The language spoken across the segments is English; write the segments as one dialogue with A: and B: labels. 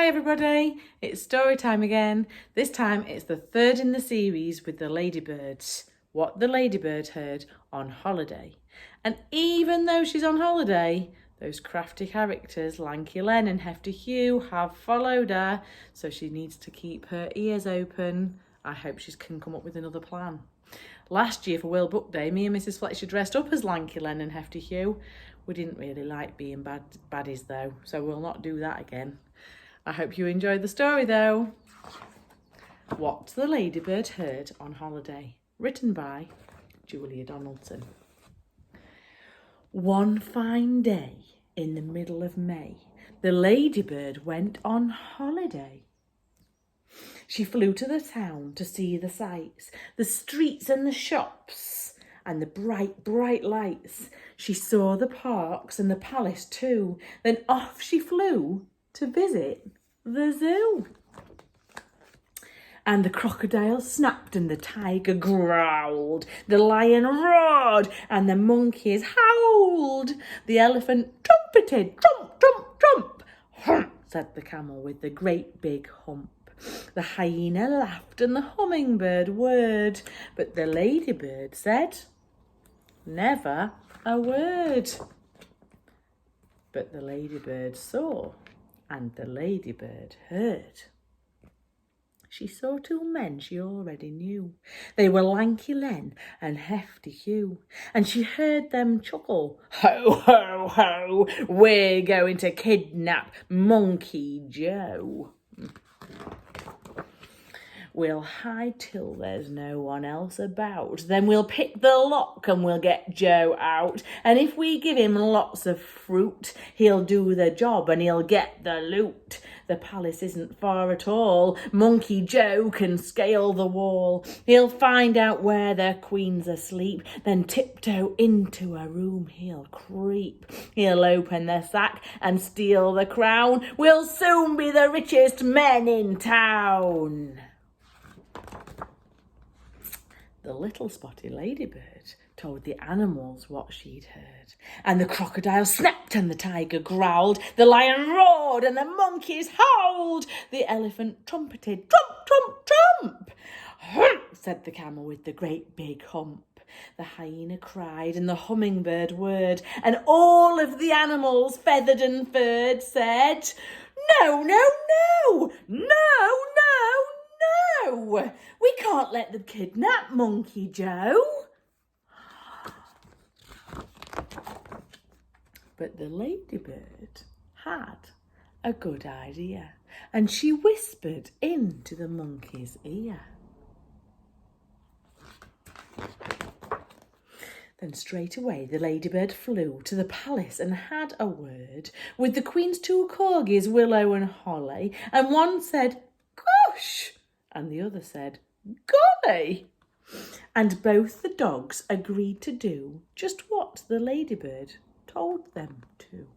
A: Hi everybody, it's story time again. This time it's the third in the series with the Ladybirds. What the Ladybird heard on holiday. And even though she's on holiday, those crafty characters, Lanky Len and Hefty Hugh, have followed her, so she needs to keep her ears open. I hope she can come up with another plan. Last year for World Book Day, me and Mrs Fletcher dressed up as Lanky Len and Hefty Hugh. We didn't really like being baddies though, so we'll not do that again. I hope you enjoyed the story though. What the Ladybird Heard on Holiday, written by Julia Donaldson. One fine day in the middle of May, the Ladybird went on holiday. She flew to the town to see the sights, the streets and the shops, and the bright, bright lights. She saw the parks and the palace too. Then off she flew to visit the zoo. And the crocodile snapped and the tiger growled, the lion roared and the monkeys howled, the elephant trumpeted, trump, trump, trump, hump, said the camel with the great big hump. The hyena laughed and the hummingbird whirred, but the ladybird said never a word. But the ladybird saw and the ladybird heard. She saw two men she already knew. They were Lanky Len and Hefty Hugh. And she heard them chuckle, ho, ho, ho, we're going to kidnap Monkey Joe. We'll hide till there's no one else about. Then we'll pick the lock and we'll get Joe out. And if we give him lots of fruit, he'll do the job and he'll get the loot. The palace isn't far at all. Monkey Joe can scale the wall. He'll find out where the queen's asleep. Then tiptoe into a room he'll creep. He'll open the sack and steal the crown. We'll soon be the richest men in town. The little spotty ladybird told the animals what she'd heard. And the crocodile snapped and the tiger growled. The lion roared and the monkeys howled. The elephant trumpeted, trump, trump, trump. Hump, said the camel with the great big hump. The hyena cried and the hummingbird whirred. And all of the animals, feathered and furred, said, no, no, no, no, no, no, we can't let them kidnap Monkey Joe. But the ladybird had a good idea, and she whispered into the monkey's ear. Then straight away the ladybird flew to the palace and had a word with the queen's two corgis, Willow and Holly, and one said, gosh, and the other said, golly. And both the dogs agreed to do just what the ladybird told them to.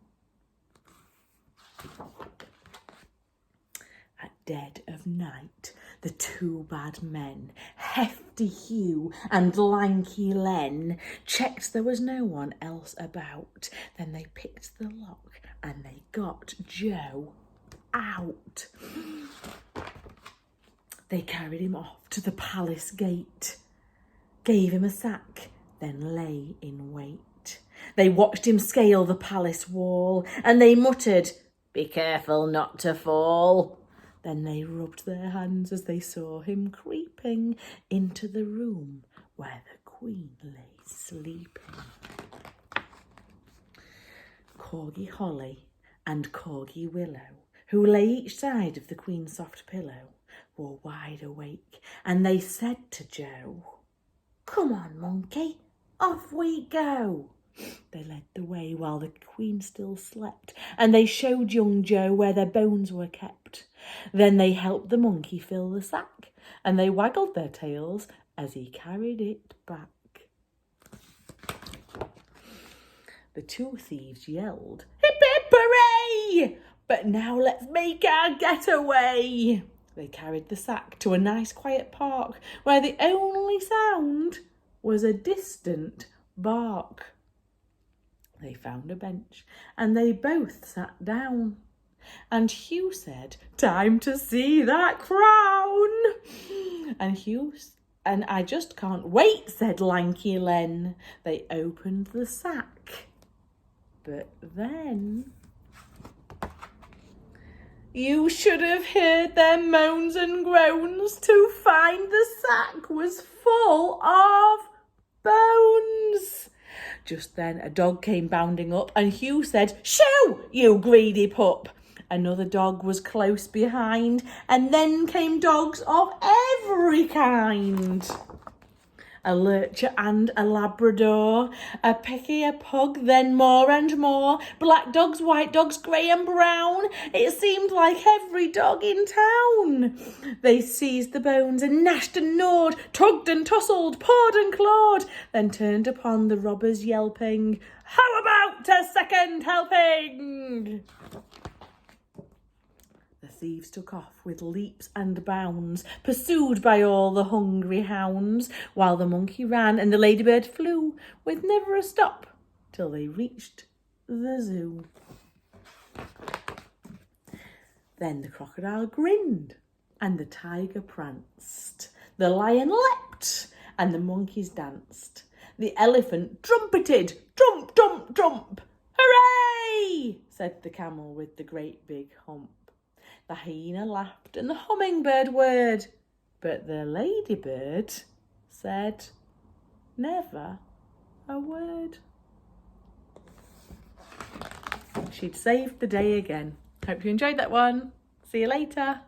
A: At dead of night, the two bad men, Hefty Hugh and Lanky Len, checked there was no one else about. Then they picked the lock and they got Joe out. They carried him off to the palace gate, gave him a sack, then lay in wait. They watched him scale the palace wall, and they muttered, be careful not to fall. Then they rubbed their hands as they saw him creeping into the room where the queen lay sleeping. Corgi Holly and Corgi Willow, who lay each side of the queen's soft pillow, were wide awake, and they said to Joe, come on, monkey, off we go. They led the way while the queen still slept, and they showed young Joe where their bones were kept. Then they helped the monkey fill the sack, and they waggled their tails as he carried it back. The two thieves yelled, hip hip hooray! But now let's make our getaway. They carried the sack to a nice quiet park where the only sound was a distant bark. They found a bench and they both sat down. And Hugh said, "Time to see that crown." And "I just can't wait," said Lanky Len. They opened the sack. But then... You should have heard their moans and groans to find the sack was full of bones. Just then a dog came bounding up and Hugh said, "Shoo, you greedy pup." Another dog was close behind, and then came dogs of every kind. A lurcher and a Labrador, a Pecky, a Pug, then more and more. Black dogs, white dogs, grey and brown. It seemed like every dog in town. They seized the bones and gnashed and gnawed, tugged and tussled, pawed and clawed, then turned upon the robbers yelping, "How about a second helping?" The thieves took off with leaps and bounds, pursued by all the hungry hounds, while the monkey ran and the ladybird flew, with never a stop, till they reached the zoo. Then the crocodile grinned, and the tiger pranced. The lion leapt, and the monkeys danced. The elephant trumpeted, trump, trump, trump. "Hooray!" said the camel with the great big hump. The hyena laughed and the hummingbird whirred, but the ladybird said never a word. She'd saved the day again. Hope you enjoyed that one. See you later.